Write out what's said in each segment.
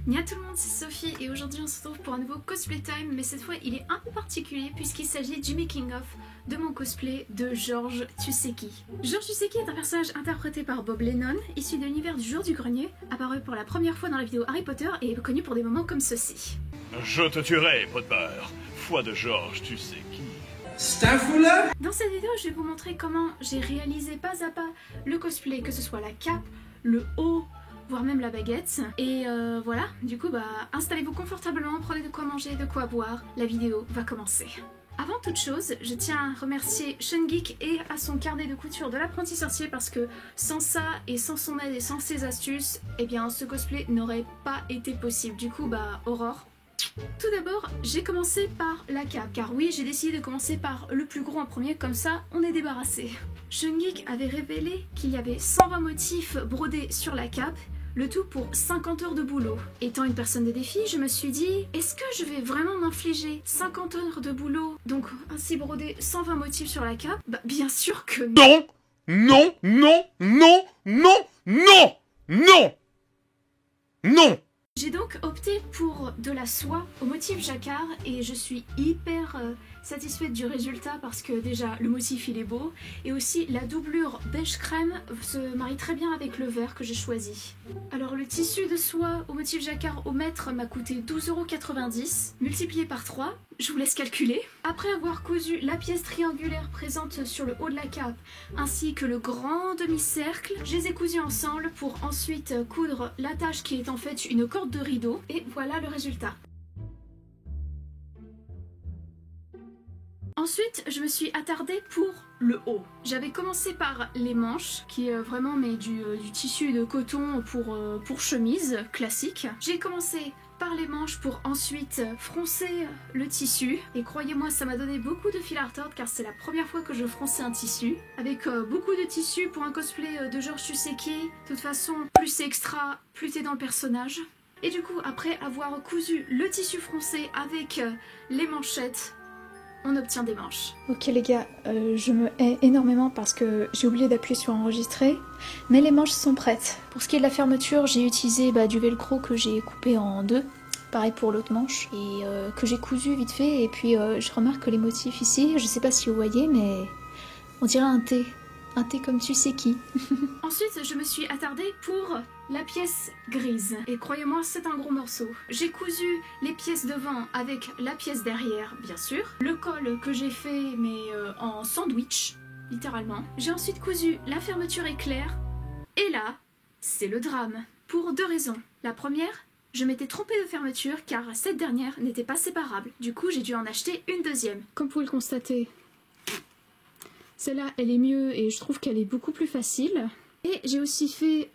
Nia tout le monde, c'est Sophie et aujourd'hui on se retrouve pour un nouveau cosplay time, mais cette fois il est un peu particulier puisqu'il s'agit du making of de mon cosplay de George Tuseki. George Tuseki est un personnage interprété par Bob Lennon, issu de l'univers du Jour du Grenier, apparu pour la première fois dans la vidéo Harry Potter et est connu pour des moments comme ceci. Je te tuerai, Potter, foi de George Tuseki. Staffula. Dans cette vidéo, je vais vous montrer comment j'ai réalisé pas à pas le cosplay, que ce soit la cape, le haut, voire même la baguette. Et voilà, du coup, installez-vous confortablement, prenez de quoi manger, de quoi boire. La vidéo va commencer. Avant toute chose, je tiens à remercier Shungeek et à son carnet de couture de l'apprenti sorcier parce que sans ça et sans son aide et sans ses astuces, eh bien ce cosplay n'aurait pas été possible. Du coup, Aurore. Tout d'abord, j'ai commencé par la cape, car oui, j'ai décidé de commencer par le plus gros en premier, comme ça on est débarrassé. Shungeek avait révélé qu'il y avait 120 motifs brodés sur la cape, le tout pour 50 heures de boulot. Étant une personne de défi, je me suis dit, est-ce que je vais vraiment m'infliger 50 heures de boulot, donc ainsi broder 120 motifs sur la cape? Bah bien sûr que non. Non, non, non, non, non, non, non, non. J'ai donc opté pour de la soie au motif jacquard et je suis hyper satisfaite du résultat parce que déjà le motif il est beau et aussi la doublure beige crème se marie très bien avec le vert que j'ai choisi. Alors le tissu de soie au motif jacquard au mètre m'a coûté 12,90 € multiplié par 3, je vous laisse calculer. Après avoir cousu la pièce triangulaire présente sur le haut de la cape ainsi que le grand demi-cercle, je les ai cousus ensemble pour ensuite coudre l'attache qui est en fait une corde de rideau et voilà le résultat. Ensuite, je me suis attardée pour le haut. J'avais commencé par les manches, qui est vraiment du tissu de coton pour chemise classique. J'ai commencé par les manches pour ensuite froncer le tissu. Et croyez-moi, ça m'a donné beaucoup de fil à retordre car c'est la première fois que je fronçais un tissu. Avec beaucoup de tissu pour un cosplay de George Tuseki. De toute façon, plus c'est extra, plus t'es dans le personnage. Et du coup, après avoir cousu le tissu froncé avec les manchettes, on obtient des manches. Ok les gars, je me hais énormément parce que j'ai oublié d'appuyer sur enregistrer, mais les manches sont prêtes. Pour ce qui est de la fermeture, j'ai utilisé du velcro que j'ai coupé en deux, pareil pour l'autre manche, et que j'ai cousu vite fait, et puis je remarque que les motifs ici, je sais pas si vous voyez, mais on dirait un T comme tu sais qui. Ensuite, je me suis attardée pour la pièce grise. Et croyez-moi, c'est un gros morceau. J'ai cousu les pièces devant avec la pièce derrière, bien sûr. Le col que j'ai fait, mais en sandwich, littéralement. J'ai ensuite cousu la fermeture éclair. Et là, c'est le drame. Pour deux raisons. La première, je m'étais trompée de fermeture car cette dernière n'était pas séparable. Du coup, j'ai dû en acheter une deuxième. Comme vous pouvez le constater, celle-là, elle est mieux et je trouve qu'elle est beaucoup plus facile. Et j'ai aussi fait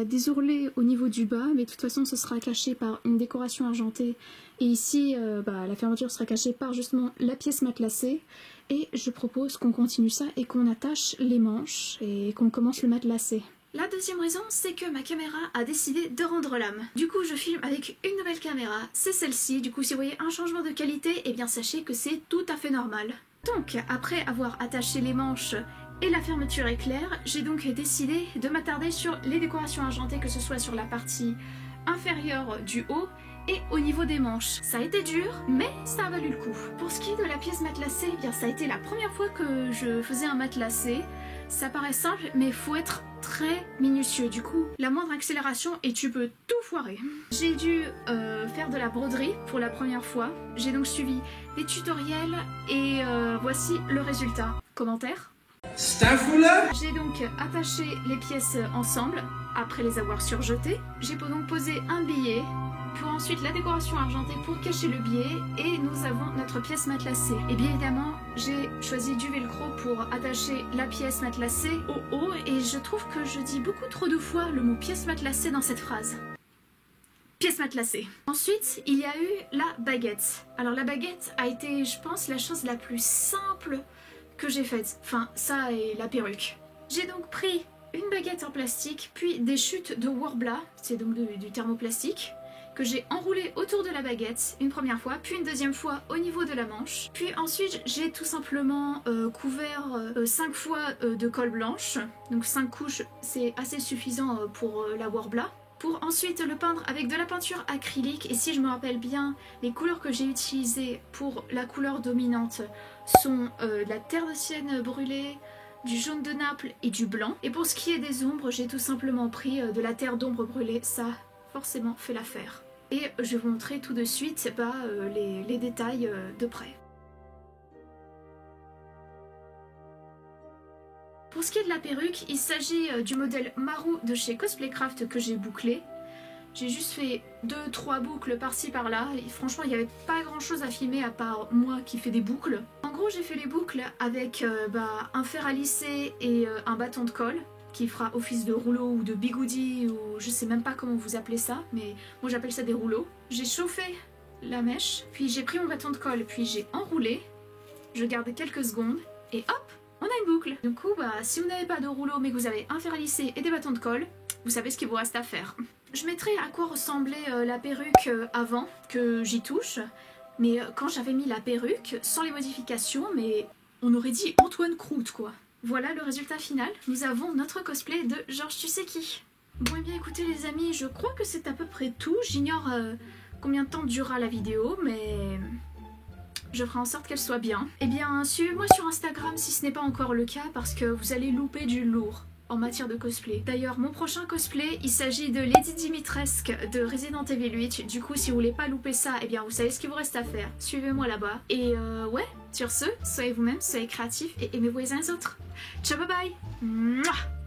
des ourlets au niveau du bas, mais de toute façon ce sera caché par une décoration argentée. Et ici, la fermeture sera cachée par justement la pièce matelassée. Et je propose qu'on continue ça et qu'on attache les manches et qu'on commence le matelassé. La deuxième raison, c'est que ma caméra a décidé de rendre l'âme. Du coup, je filme avec une nouvelle caméra, c'est celle-ci. Du coup, si vous voyez un changement de qualité, eh bien sachez que c'est tout à fait normal. Donc, après avoir attaché les manches et la fermeture éclair, j'ai donc décidé de m'attarder sur les décorations argentées, que ce soit sur la partie inférieure du haut et au niveau des manches. Ça a été dur, mais ça a valu le coup. Pour ce qui est de la pièce matelassée, eh bien ça a été la première fois que je faisais un matelassé. Ça paraît simple, mais il faut être très minutieux. Du coup, la moindre accélération et tu peux tout foirer. J'ai dû faire de la broderie pour la première fois. J'ai donc suivi des tutoriels et voici le résultat. Commentaire? Staffula. J'ai donc attaché les pièces ensemble après les avoir surjetées. J'ai donc posé un billet pour ensuite la décoration argentée pour cacher le billet et nous avons notre pièce matelassée. Et bien évidemment, j'ai choisi du velcro pour attacher la pièce matelassée au haut et je trouve que je dis beaucoup trop de fois le mot pièce matelassée dans cette phrase. Pièce matelassée. Ensuite, il y a eu la baguette. Alors la baguette a été, je pense, la chose la plus simple que j'ai faite. Enfin, ça et la perruque. J'ai donc pris une baguette en plastique, puis des chutes de Worbla, c'est donc du thermoplastique, que j'ai enroulé autour de la baguette une première fois, puis une deuxième fois au niveau de la manche. Puis ensuite j'ai tout simplement couvert 5 fois de colle blanche, donc 5 couches c'est assez suffisant pour la Worbla. pour ensuite le peindre avec de la peinture acrylique. Et si je me rappelle bien, les couleurs que j'ai utilisées pour la couleur dominante sont de la terre de sienne brûlée, du jaune de Naples et du blanc. Et pour ce qui est des ombres, j'ai tout simplement pris de la terre d'ombre brûlée, ça forcément fait l'affaire. Et je vais vous montrer tout de suite les détails de près. Pour ce qui est de la perruque, il s'agit du modèle Maru de chez Cosplaycraft que j'ai bouclé. J'ai juste fait 2-3 boucles par-ci par-là, et franchement il n'y avait pas grand chose à filmer à part moi qui fais des boucles. En gros j'ai fait les boucles avec un fer à lisser et un bâton de colle qui fera office de rouleau ou de bigoudi ou je sais même pas comment vous appelez ça, mais moi j'appelle ça des rouleaux. J'ai chauffé la mèche, puis j'ai pris mon bâton de colle, puis j'ai enroulé, je garde quelques secondes et hop, on a une boucle. Du coup si vous n'avez pas de rouleau mais que vous avez un fer à lisser et des bâtons de colle, vous savez ce qu'il vous reste à faire. Je mettrai à quoi ressemblait la perruque avant que j'y touche, mais quand j'avais mis la perruque, sans les modifications, mais on aurait dit Antoine Croûte quoi. Voilà le résultat final, nous avons notre cosplay de Georges tu sais qui. Bon et bien écoutez les amis, je crois que c'est à peu près tout, j'ignore combien de temps durera la vidéo, mais je ferai en sorte qu'elle soit bien. Et bien suivez-moi sur Instagram si ce n'est pas encore le cas, parce que vous allez louper du lourd en matière de cosplay. D'ailleurs, mon prochain cosplay, il s'agit de Lady Dimitrescu de Resident Evil 8. Du coup, si vous voulez pas louper ça, eh bien vous savez ce qu'il vous reste à faire. Suivez-moi là-bas. Et ouais, sur ce, soyez vous-même, soyez créatifs et aimez-vous les uns les autres. Ciao, bye bye. Mouah.